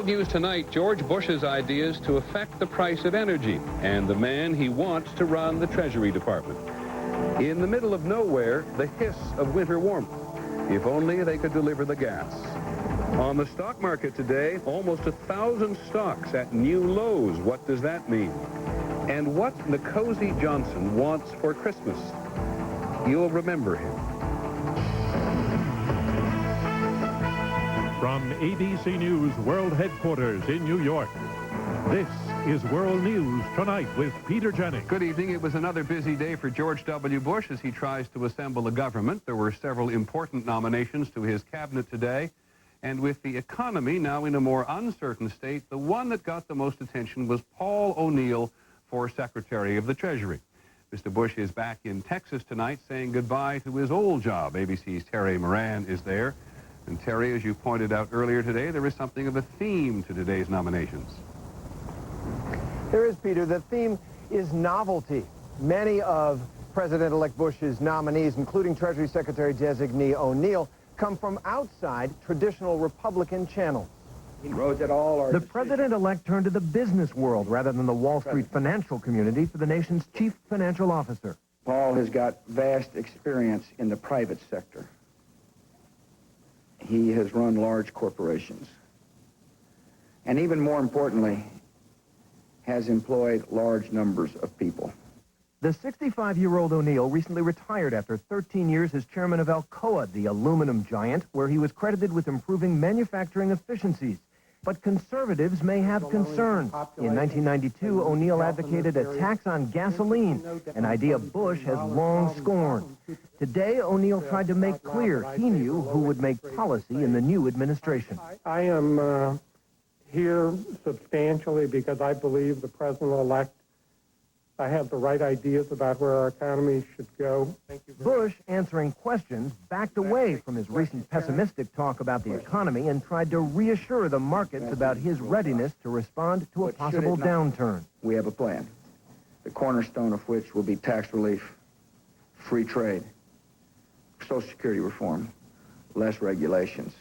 World News Tonight, George Bush's ideas to affect the price of energy and the man he wants to run the Treasury Department. In the middle of nowhere, the hiss of winter warmth. If only they could deliver the gas. On the stock market today, almost 1,000 stocks at new lows. What does that mean? And what Nkosi Johnson wants for Christmas. You'll remember him. From ABC News World Headquarters in New York, this is World News Tonight with Peter Jennings. Good evening. It was another busy day for George W. Bush as he tries to assemble a government. There were several important nominations to his cabinet today. And with the economy now in a more uncertain state, the one that got the most attention was Paul O'Neill for Secretary of the Treasury. Mr. Bush is back in Texas tonight saying goodbye to his old job. ABC's Terry Moran is there. And Terry, as you pointed out earlier today, there is something of a theme to today's nominations. There is, Peter. The theme is novelty. Many of President-elect Bush's nominees, including Treasury Secretary-designee O'Neill, come from outside traditional Republican channels. The president-elect turned to the business world rather than the Wall Street financial community for the nation's chief financial officer. Paul has got vast experience in the private sector. He has run large corporations. And even more importantly, has employed large numbers of people. The 65-year-old O'Neill recently retired after 13 years as chairman of Alcoa, the aluminum giant, where he was credited with improving manufacturing efficiencies. But conservatives may have concerns. In 1992, O'Neill advocated a tax on gasoline, an idea Bush has long scorned. Today, O'Neill tried to make clear he knew who would make policy in the new administration. I am here substantially because I believe the president-elect I have the right ideas about where our economy should go. Bush, answering questions, backed away from his recent pessimistic talk about the economy and tried to reassure the markets about his readiness to respond to a possible downturn. We have a plan, the cornerstone of which will be tax relief, free trade, Social Security reform, less regulations.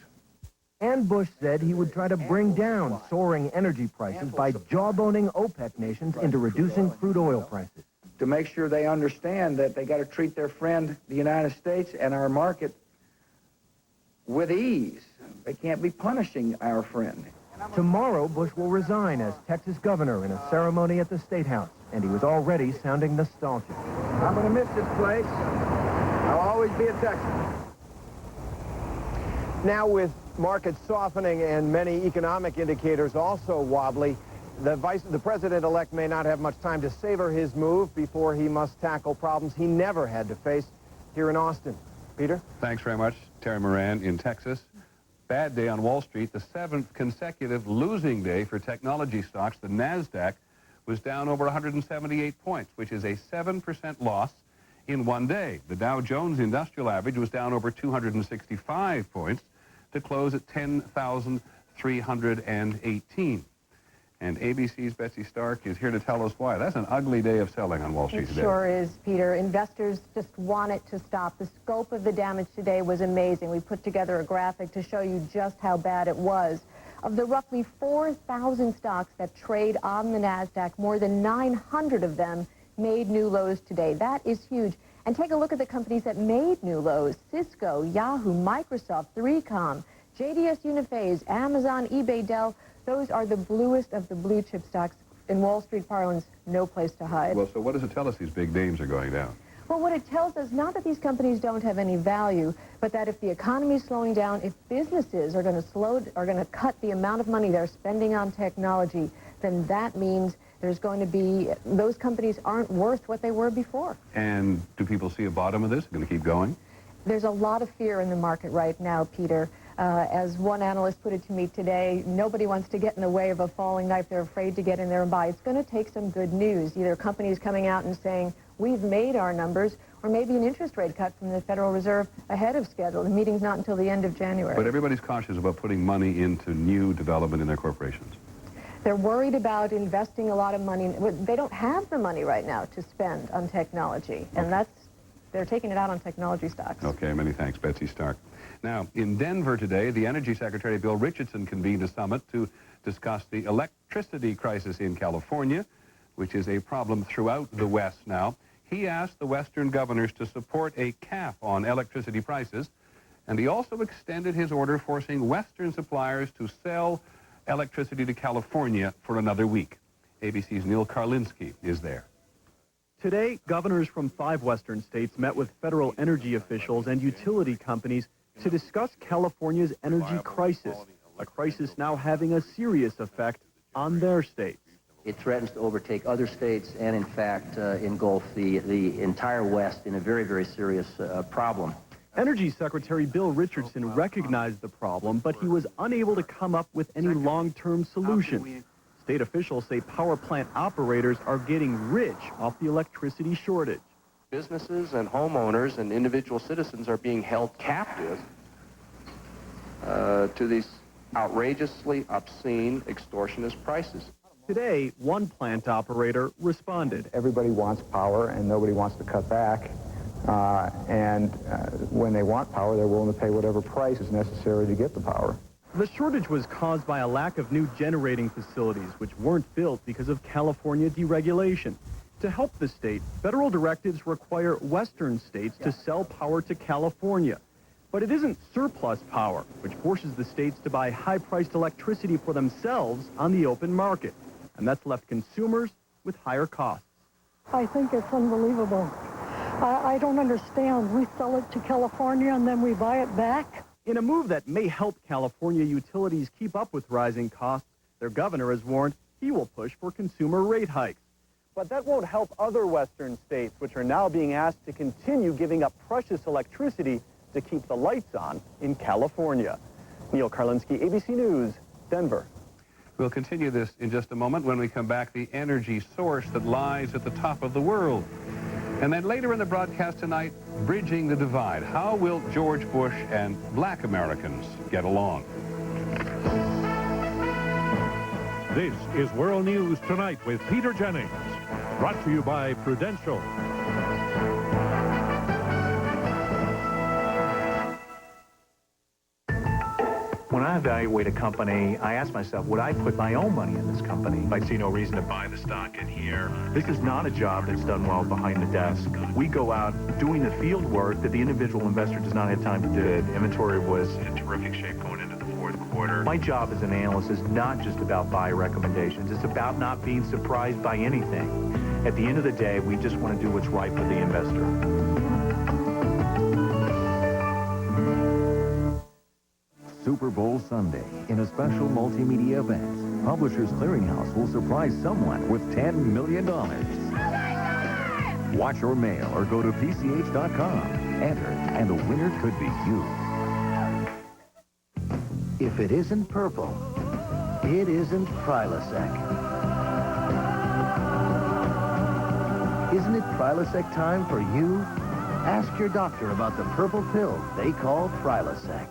And Bush said he would try to bring down soaring energy prices by jawboning OPEC nations into reducing crude oil prices. To make sure they understand that they got to treat their friend, the United States, and our market with ease. They can't be punishing our friend. Tomorrow, Bush will resign as Texas governor in a ceremony at the State House, and he was already sounding nostalgic. I'm going to miss this place. I'll always be a Texan. Now, with markets softening and many economic indicators also wobbly, the president-elect may not have much time to savor his move before he must tackle problems he never had to face here in Austin. Peter? Thanks very much, Terry Moran in Texas. Bad day on Wall Street, the 7th consecutive losing day for technology stocks. The NASDAQ was down over 178 points, which is a 7% loss in one day. The Dow Jones Industrial Average was down over 265 points to close at 10,318. And ABC's Betsy Stark is here to tell us why. That's an ugly day of selling on Wall Street today. It sure is, Peter. Investors just want it to stop. The scope of the damage today was amazing. We put together a graphic to show you just how bad it was. Of the roughly 4,000 stocks that trade on the NASDAQ, more than 900 of them made new lows today. That is huge. And take a look at the companies that made new lows: Cisco, Yahoo, Microsoft, 3Com, JDS Uniphase, Amazon, eBay, Dell. Those are the bluest of the blue chip stocks. In Wall Street parlance, no place to hide. Well, so what does it tell us these big names are going down? Well, what it tells us, not that these companies don't have any value, but that if the economy is slowing down, if businesses are going to cut the amount of money they're spending on technology, then that means there's going to be, those companies aren't worth what they were before. And do people see a bottom of this? Going to keep going? There's a lot of fear in the market right now, Peter. As one analyst put it to me today, nobody wants to get in the way of a falling knife. They're afraid to get in there and buy. It's going to take some good news, either companies coming out and saying, we've made our numbers, or maybe an interest rate cut from the Federal Reserve ahead of schedule. The meeting's not until the end of January. But everybody's cautious about putting money into new development in their corporations. They're worried about investing a lot of money. They don't have the money right now to spend on technology, and that's they're taking it out on technology stocks. Okay, many thanks, Betsy Stark. Now, in Denver today, the Energy Secretary Bill Richardson convened a summit to discuss the electricity crisis in California, which is a problem throughout the West now. He asked the Western governors to support a cap on electricity prices, and he also extended his order forcing Western suppliers to sell electricity to California for another week. ABC's Neil Karlinski is there. Today, governors from 5 Western states met with federal energy officials and utility companies to discuss California's energy crisis, a crisis now having a serious effect on their states. It threatens to overtake other states and, in fact, engulf the entire West in a very, very serious problem. Energy Secretary Bill Richardson recognized the problem, but he was unable to come up with any long-term solution. State officials say power plant operators are getting rich off the electricity shortage. Businesses and homeowners and individual citizens are being held captive to these outrageously obscene, extortionist prices. Today, one plant operator responded. Everybody wants power, and nobody wants to cut back. When they want power, they're willing to pay whatever price is necessary to get the power. The shortage was caused by a lack of new generating facilities, which weren't built because of California deregulation. To help the state, federal directives require Western states to sell power to California. But it isn't surplus power, which forces the states to buy high-priced electricity for themselves on the open market. And that's left consumers with higher costs. I think it's unbelievable. I don't understand. We sell it to California and then we buy it back. In a move that may help California utilities keep up with rising costs, their governor has warned he will push for consumer rate hikes. But that won't help other Western states, which are now being asked to continue giving up precious electricity to keep the lights on in California. Neil Karlinski, ABC News, Denver. We'll continue this in just a moment when we come back. The energy source that lies at the top of the world. And then later in the broadcast tonight, bridging the divide. How will George Bush and black Americans get along? This is World News Tonight with Peter Jennings. Brought to you by Prudential. When I evaluate a company, I ask myself, would I put my own money in this company? I see no reason to buy the stock in here. This is not a job that's done well behind the desk. We go out doing the field work that the individual investor does not have time to do. The inventory was in terrific shape going into the fourth quarter. My job as an analyst is not just about buy recommendations. It's about not being surprised by anything. At the end of the day, we just want to do what's right for the investor. Super Bowl Sunday, in a special multimedia event, Publishers Clearinghouse will surprise someone with $10 million. Watch your mail or go to PCH.com. Enter, and the winner could be you. If it isn't purple, it isn't Prilosec. Isn't it Prilosec time for you? Ask your doctor about the purple pill they call Prilosec.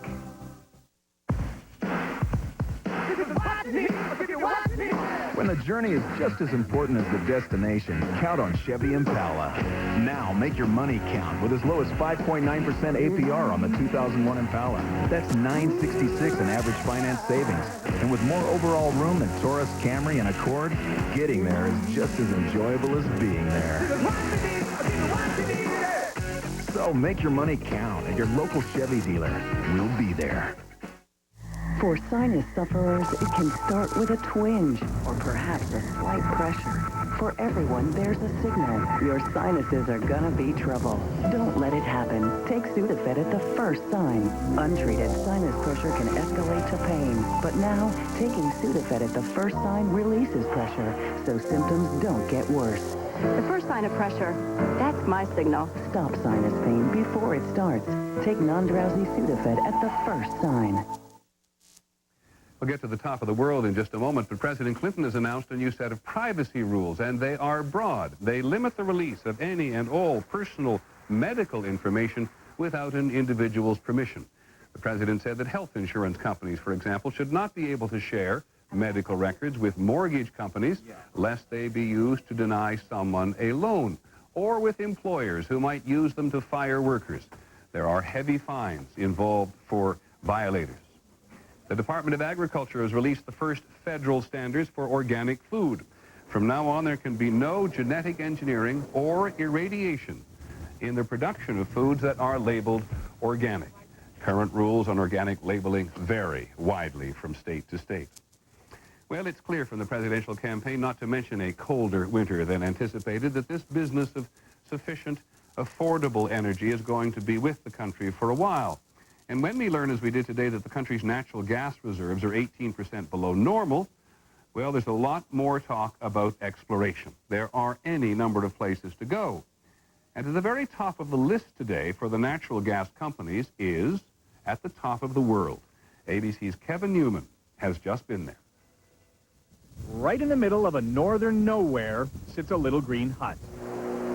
When the journey is just as important as the destination, count on Chevy Impala. Now, make your money count with as low as 5.9% APR on the 2001 Impala. That's $966 in average finance savings. And with more overall room than Taurus, Camry, and Accord, getting there is just as enjoyable as being there. So make your money count at your local Chevy dealer. We'll be there. For sinus sufferers, it can start with a twinge or perhaps a slight pressure. For everyone, there's a signal. Your sinuses are gonna be trouble. Don't let it happen. Take Sudafed at the first sign. Untreated sinus pressure can escalate to pain. But now, taking Sudafed at the first sign releases pressure, so symptoms don't get worse. The first sign of pressure, that's my signal. Stop sinus pain before it starts. Take non-drowsy Sudafed at the first sign. We'll get to the top of the world in just a moment, but President Clinton has announced a new set of privacy rules, and they are broad. They limit the release of any and all personal medical information without an individual's permission. The president said that health insurance companies, for example, should not be able to share medical records with mortgage companies lest they be used to deny someone a loan, or with employers who might use them to fire workers. There are heavy fines involved for violators. The Department of Agriculture has released the first federal standards for organic food. From now on, there can be no genetic engineering or irradiation in the production of foods that are labeled organic. Current rules on organic labeling vary widely from state to state. Well, it's clear from the presidential campaign, not to mention a colder winter than anticipated, that this business of sufficient, affordable energy is going to be with the country for a while. And when we learn, as we did today, that the country's natural gas reserves are 18% below normal, well, there's a lot more talk about exploration. There are any number of places to go. And at the very top of the list today for the natural gas companies is at the top of the world. ABC's Kevin Newman has just been there. Right in the middle of a northern nowhere sits a little green hut.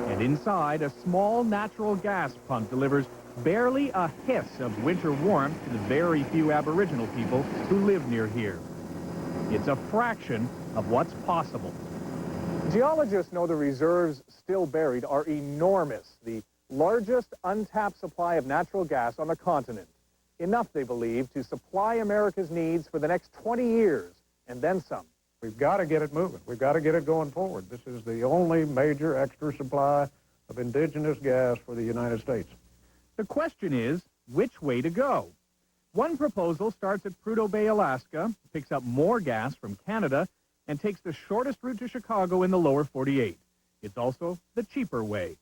And inside, a small natural gas pump delivers barely a hiss of winter warmth to the very few Aboriginal people who live near here. It's a fraction of what's possible. Geologists know the reserves still buried are enormous, the largest untapped supply of natural gas on the continent. Enough, they believe, to supply America's needs for the next 20 years, and then some. We've got to get it moving. We've got to get it going forward. This is the only major extra supply of indigenous gas for the United States. The question is, which way to go? One proposal starts at Prudhoe Bay, Alaska, picks up more gas from Canada, and takes the shortest route to Chicago in the lower 48. It's also the cheaper way.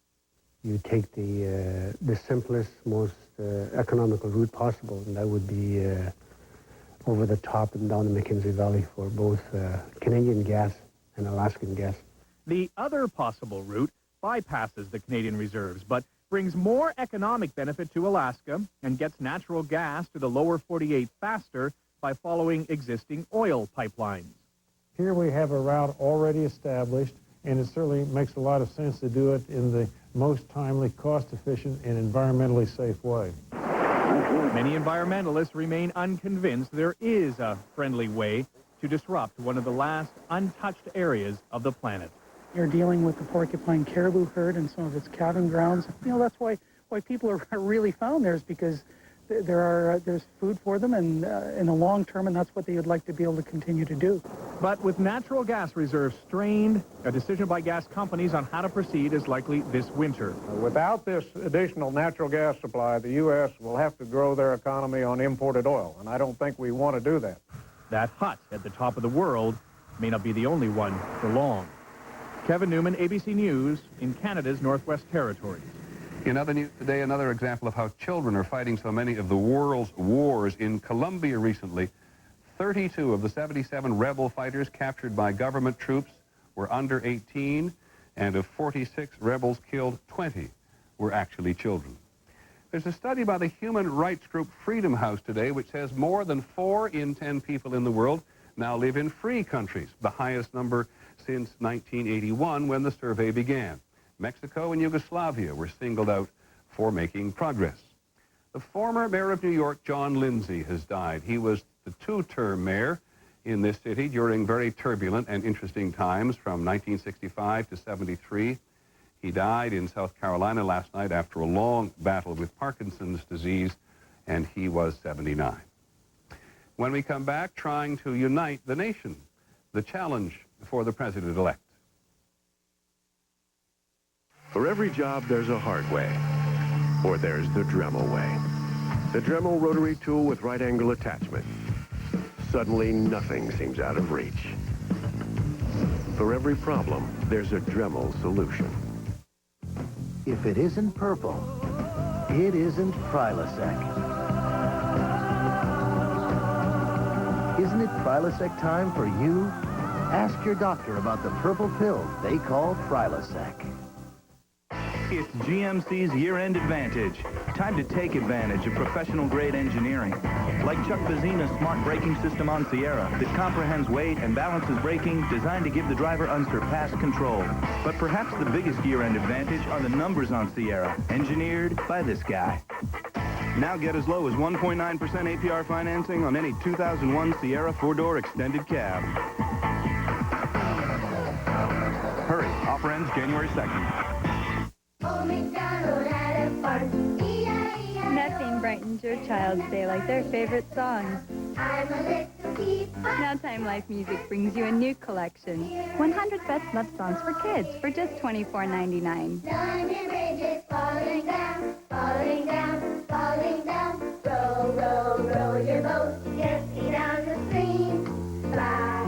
You take the simplest, most economical route possible, and that would be over the top and down the Mackenzie Valley for both Canadian gas and Alaskan gas. The other possible route bypasses the Canadian reserves, but brings more economic benefit to Alaska and gets natural gas to the lower 48 faster by following existing oil pipelines. Here we have a route already established, and it certainly makes a lot of sense to do it in the most timely, cost-efficient, and environmentally safe way. Many environmentalists remain unconvinced there is a friendly way to disrupt one of the last untouched areas of the planet. You're dealing with the porcupine caribou herd and some of its calving grounds. You know, that's why people are really found there, is because there's food for them and in the long term, and that's what they would like to be able to continue to do. But with natural gas reserves strained, a decision by gas companies on how to proceed is likely this winter. Without this additional natural gas supply, the U.S. will have to grow their economy on imported oil, and I don't think we want to do that. That hut at the top of the world may not be the only one for long. Kevin Newman, ABC News, in Canada's Northwest Territories. In other news today, another example of how children are fighting so many of the world's wars. In Colombia recently, 32 of the 77 rebel fighters captured by government troops were under 18, and of 46 rebels killed, 20 were actually children. There's a study by the human rights group Freedom House today which says more than 4 in 10 people in the world now live in free countries, the highest number since 1981 when the survey began. Mexico and Yugoslavia were singled out for making progress. The former mayor of New York, John Lindsay, has died. He was the 2-term mayor in this city during very turbulent and interesting times from 1965 to 73. He died in South Carolina last night after a long battle with Parkinson's disease, and he was 79. When we come back, trying to unite the nation, the challenge for the president-elect. For every job, there's a hard way, or there's the Dremel way. The Dremel rotary tool with right angle attachment. Suddenly, nothing seems out of reach. For every problem, there's a Dremel solution. If it isn't purple, it isn't Prilosec. Isn't it Prilosec time for you? Ask your doctor about the purple pill they call Prilosec. It's GMC's year-end advantage. Time to take advantage of professional-grade engineering. Like Chuck Bazzina's smart braking system on Sierra that comprehends weight and balances braking, designed to give the driver unsurpassed control. But perhaps the biggest year-end advantage are the numbers on Sierra, engineered by this guy. Now get as low as 1.9% APR financing on any 2001 Sierra 4-door extended cab. Hurry, offer ends January 2nd. Nothing brightens your child's day like their favorite songs. Now Time Life Music brings you a new collection. 100 Best Love Songs for Kids for just $24.99. Falling down, falling down, falling down. Row, row, row your boat gently down the stream. Fly,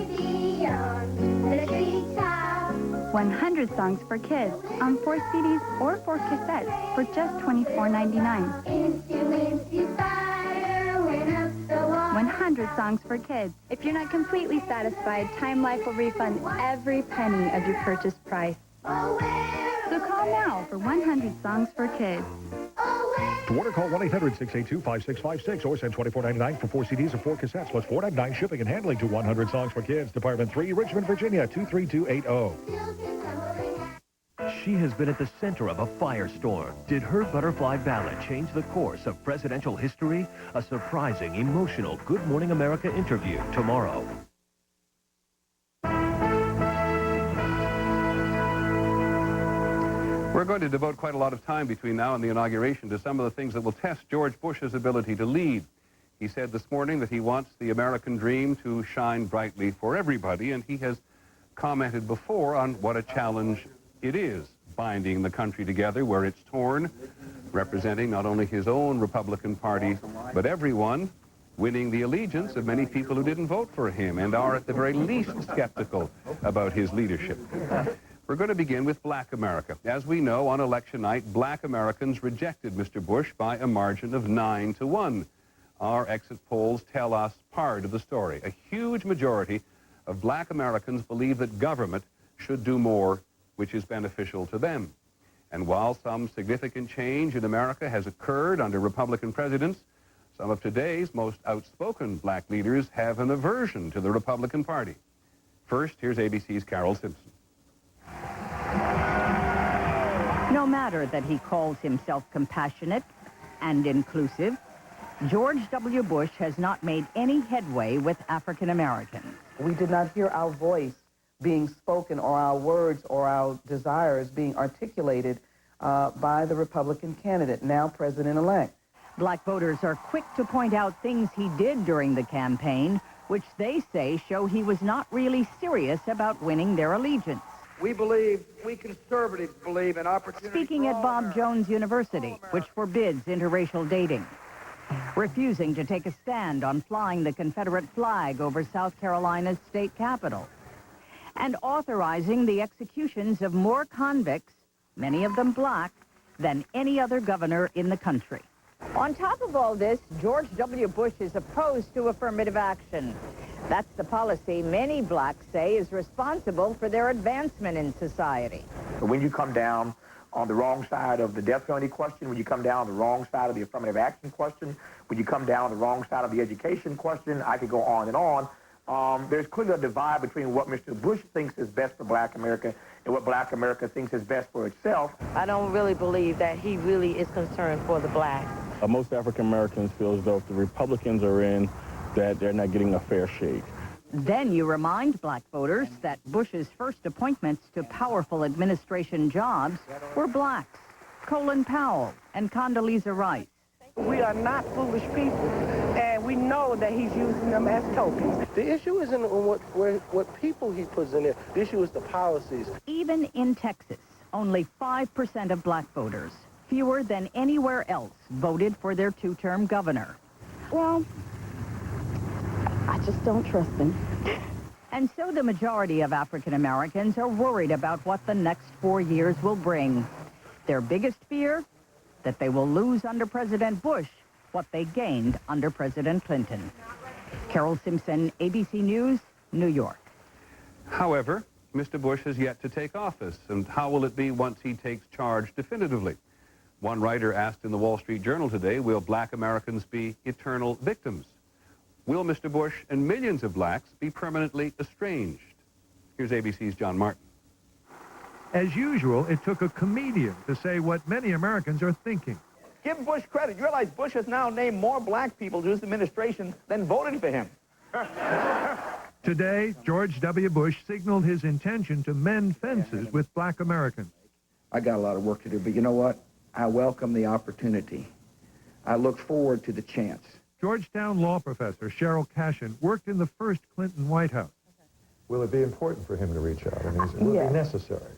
baby, on the treetop. 100 Songs for Kids on 4 CDs or 4 cassettes for just $24.99. 100 Songs for Kids. If you're not completely satisfied, Time Life will refund every penny of your purchase price. So call now for 100 Songs for Kids. To order, call 1-800-682-5656 or send $24.99 for 4 CDs or 4 cassettes plus $4.99 shipping and handling to 100 Songs for Kids, Department 3, Richmond, Virginia, 23280. She has been at the center of a firestorm. Did her butterfly ballad change the course of presidential history? A surprising, emotional Good Morning America interview tomorrow. We're going to devote quite a lot of time between now and the inauguration to some of the things that will test George Bush's ability to lead. He said this morning that he wants the American dream to shine brightly for everybody, and he has commented before on what a challenge it is, binding the country together where it's torn, representing not only his own Republican Party, but everyone, winning the allegiance of many people who didn't vote for him and are at the very least skeptical about his leadership. We're going to begin with Black America. As we know, on election night, Black Americans rejected Mr. Bush by a margin of 9-1. Our exit polls tell us part of the story. A huge majority of Black Americans believe that government should do more, which is beneficial to them. And while some significant change in America has occurred under Republican presidents, some of today's most outspoken black leaders have an aversion to the Republican Party. First, here's ABC's Carol Simpson. No matter that he calls himself compassionate and inclusive, George W. Bush has not made any headway with African Americans. We did not hear our voice being spoken or our words or our desires being articulated by the Republican candidate, now president-elect. Black voters are quick to point out things he did during the campaign, which they say show he was not really serious about winning their allegiance. We conservatives believe in opportunity. Speaking at Bob Jones University, which forbids interracial dating. Refusing to take a stand on flying the Confederate flag over South Carolina's state capitol. And authorizing the executions of more convicts, many of them black, than any other governor in the country. On top of all this, George W. Bush is opposed to affirmative action. That's the policy many blacks say is responsible for their advancement in society. When you come down on the wrong side of the death penalty question, when you come down on the wrong side of the affirmative action question, when you come down on the wrong side of the education question, I could go on and on. There's clearly a divide between what Mr. Bush thinks is best for Black America and what Black America thinks is best for itself. I don't really believe that he really is concerned for the blacks. Most African Americans feel as though if the Republicans are in, that they're not getting a fair shake. Then you remind black voters that Bush's first appointments to powerful administration jobs were blacks, Colin Powell and Condoleezza Rice. We are not foolish people, and we know that he's using them as tokens. The issue isn't what people he puts in there. The issue is the policies. Even in Texas, only 5% of black voters, fewer than anywhere else, voted for their two-term governor. Well, I just don't trust him. And so the majority of African Americans are worried about what the next 4 years will bring. Their biggest fear? That they will lose under President Bush what they gained under President Clinton. Carol Simpson, ABC News, New York. However, Mr. Bush has yet to take office, and how will it be once he takes charge definitively? One writer asked in the Wall Street Journal today, will black Americans be eternal victims? Will Mr. Bush and millions of blacks be permanently estranged? Here's ABC's John Martin. As usual, it took a comedian to say what many Americans are thinking. Give Bush credit. You realize Bush has now named more black people to his administration than voted for him. Today, George W. Bush signaled his intention to mend fences with black Americans. I got a lot of work to do, but you know what? I welcome the opportunity. I look forward to the chance. Georgetown law professor Cheryl Cashin worked in the first Clinton White House. Will it be important for him to reach out? I mean, will it be necessary?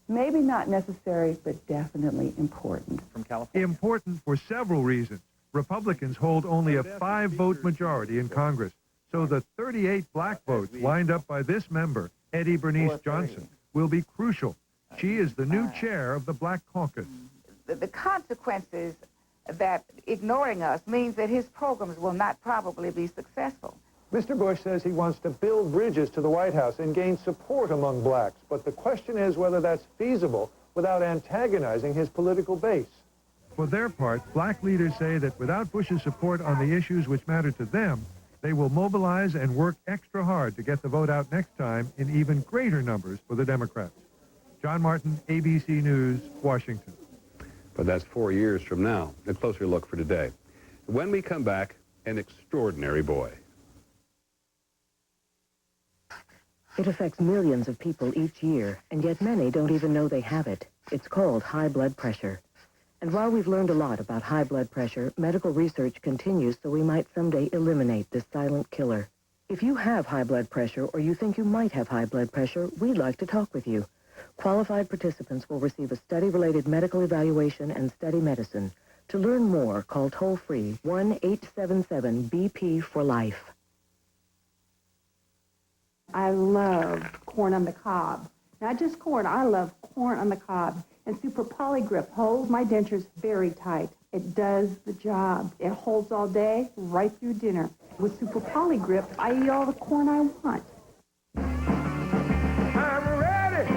Maybe not necessary, but definitely important. From California. Important for several reasons. Republicans hold only a 5-vote majority in Congress, so the 38 black votes lined up by this member, Eddie Bernice Johnson, will be crucial. She is the new chair of the Black Caucus. The consequences that ignoring us means that his programs will not probably be successful. Mr. Bush says he wants to build bridges to the White House and gain support among blacks, but the question is whether that's feasible without antagonizing his political base. For their part, black leaders say that without Bush's support on the issues which matter to them, they will mobilize and work extra hard to get the vote out next time in even greater numbers for the Democrats. John Martin, ABC News, Washington. But that's 4 years from now. A closer look for today. When we come back, an extraordinary boy. It affects millions of people each year, and yet many don't even know they have it. It's called high blood pressure. And while we've learned a lot about high blood pressure, medical research continues so we might someday eliminate this silent killer. If you have high blood pressure or you think you might have high blood pressure, we'd like to talk with you. Qualified participants will receive a study-related medical evaluation and study medicine. To learn more, call toll-free 1-877-BP for life. I love corn on the cob. Not just corn, I love corn on the cob. And Super Polygrip holds my dentures very tight. It does the job. It holds all day, right through dinner. With Super Polygrip, I eat all the corn I want. I'm ready,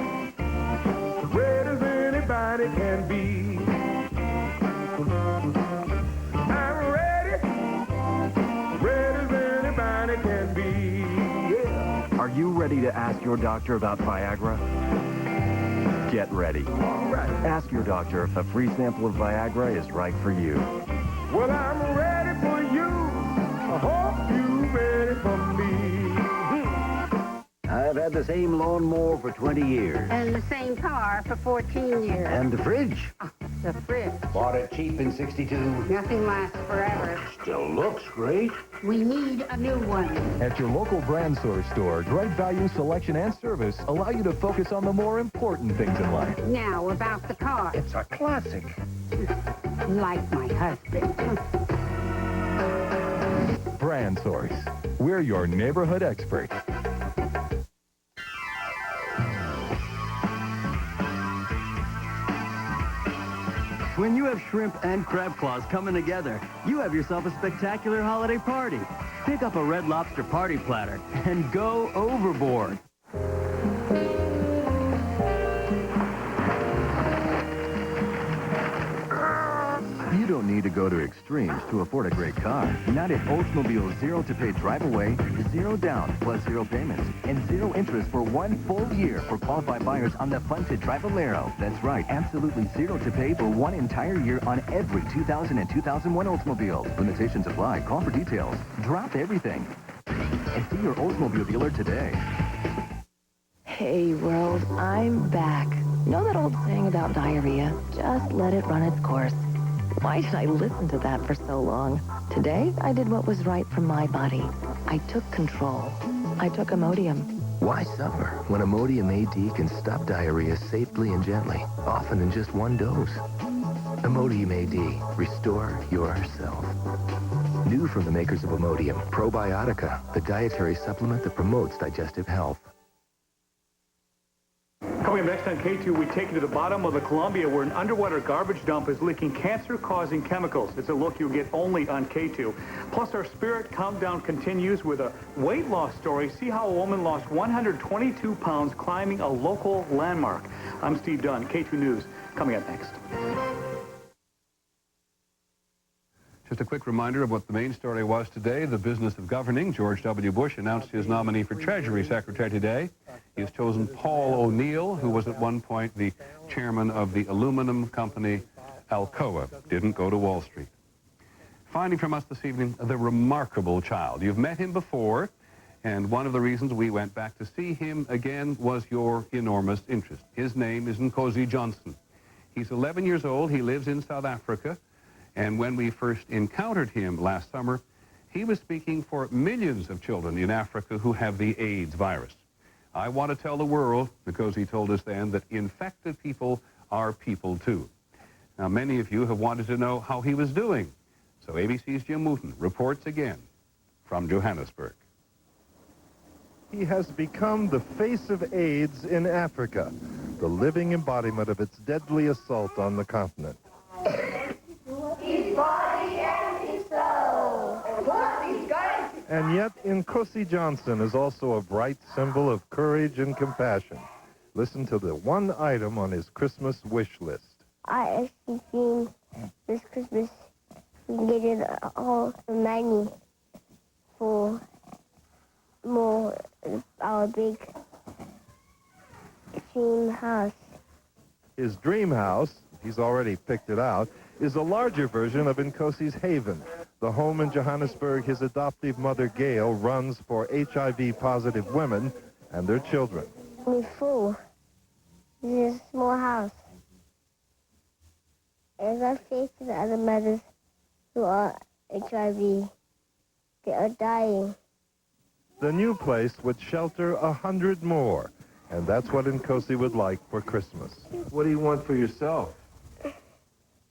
ready as anybody can be. I'm ready, ready as anybody can be. Yeah. Are you ready to ask your doctor about Viagra? Get ready. Ask your doctor if a free sample of Viagra is right for you. Well, I'm ready for you. I hope you're ready for me. I've had the same lawnmower for 20 years. And the same car for 14 years. And the fridge. The fridge. Bought it cheap in '62. Nothing lasts forever. Still looks great. We need a new one. At your local brand store, great value, selection, and service allow you to focus on the more important things in life. Now, about the car. It's a classic. Like my husband. Brand Source. We're your neighborhood experts. When you have shrimp and crab claws coming together, you have yourself a spectacular holiday party. Pick up a Red Lobster party platter and go overboard. You don't need to go to extremes to afford a great car. Not at Oldsmobile's Zero to Pay Drive Away, 0 down plus 0 payments, and 0 interest for 1 full year for qualified buyers on the fun-to drive Alero. That's right, absolutely 0 to pay for 1 entire year on every 2000 and 2001 Oldsmobile. Limitations apply. Call for details. Drop everything and see your Oldsmobile dealer today. Hey, world, I'm back. Know that old saying about diarrhea? Just let it run its course. Why did I listen to that for so long? Today, I did what was right for my body. I took control. I took Imodium. Why suffer when Imodium AD can stop diarrhea safely and gently, often in just 1 dose? Imodium AD. Restore yourself. New from the makers of Imodium, Probiotica, the dietary supplement that promotes digestive health. Coming up next on K2, we take you to the bottom of the Columbia where an underwater garbage dump is leaking cancer-causing chemicals. It's a look you'll get only on K2. Plus, our Spirit Countdown continues with a weight loss story. See how a woman lost 122 pounds climbing a local landmark. I'm Steve Dunn, K2 News, coming up next. Just a quick reminder of what the main story was today. The business of governing. George W. Bush announced his nominee for Treasury Secretary today. He has chosen Paul O'Neill, who was at one point the chairman of the aluminum company Alcoa. Didn't go to Wall Street. Finding from us this evening, the remarkable child. You've met him before. And one of the reasons we went back to see him again was your enormous interest. His name is Nkosi Johnson. He's 11 years old. He lives in South Africa. And when we first encountered him last summer, he was speaking for millions of children in Africa who have the AIDS virus. I want to tell the world, because he told us then, that infected people are people too. Now, many of you have wanted to know how he was doing. So ABC's Jim Wooten reports again from Johannesburg. He has become the face of AIDS in Africa, the living embodiment of its deadly assault on the continent. His body and his soul. And yet, Nkosi Johnson is also a bright symbol of courage and compassion. Listen to the one item on his Christmas wish list. I actually think this Christmas we can get all the money for more our big dream house. His dream house, he's already picked it out, is a larger version of Nkosi's Haven, the home in Johannesburg his adoptive mother, Gail, runs for HIV-positive women and their children. We're full. This is a small house. And I face the other mothers who are HIV. They are dying. The new place would shelter 100 more, and that's what Nkosi would like for Christmas. What do you want for yourself?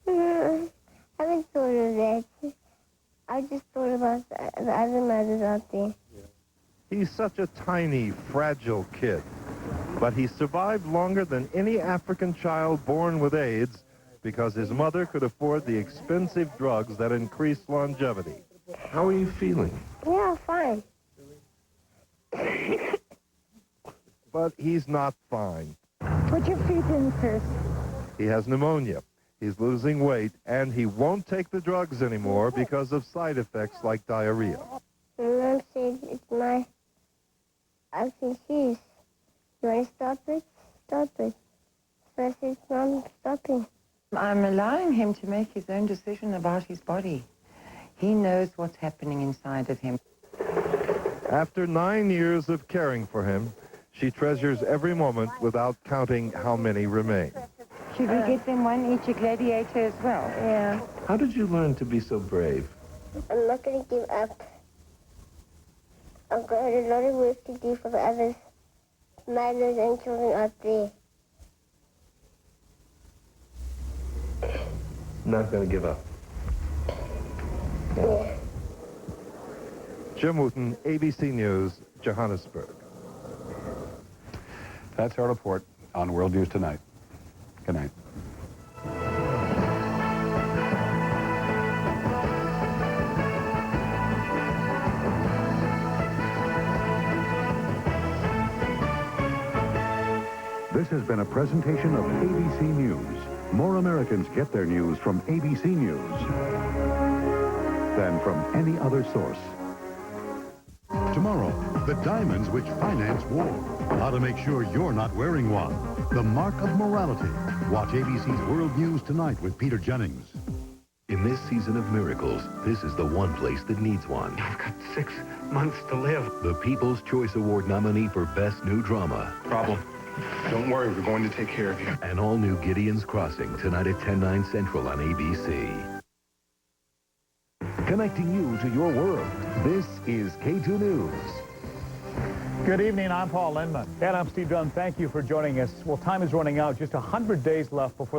I haven't thought of that. I just thought about the other mothers out there. He's such a tiny, fragile kid, but he survived longer than any African child born with AIDS because his mother could afford the expensive drugs that increase longevity. How are you feeling? Yeah, fine. But he's not fine. Put your feet in first. He has pneumonia. He's losing weight, and he won't take the drugs anymore because of side effects like diarrhea. Mom said it's my... I can choose. You want to stop it? Stop it. So I said, Mom, stopping. I'm allowing him to make his own decision about his body. He knows what's happening inside of him. After 9 years of caring for him, she treasures every moment without counting how many remain. Should we get them one each, a gladiator as well? Yeah. How did you learn to be so brave? I'm not going to give up. I've got a lot of work to do for the others, mothers and children out there. Not going to give up. Yeah. Jim Wooten, ABC News, Johannesburg. That's our report on World News Tonight. Good night. This has been a presentation of ABC News. More Americans get their news from ABC News than from any other source. Tomorrow, the diamonds which finance war. How to make sure you're not wearing one. The mark of morality. Watch ABC's World News Tonight with Peter Jennings. In this season of miracles, this is the one place that needs one. I've got 6 months to live. The People's Choice Award nominee for Best New Drama. Problem. Don't worry, we're going to take care of you. An all-new Gideon's Crossing, tonight at 10/9 Central on ABC. Connecting you to your world. This is K2 News. Good evening, I'm Paul Lindman. And I'm Steve Dunn. Thank you for joining us. Well, time is running out. Just 100 days left before the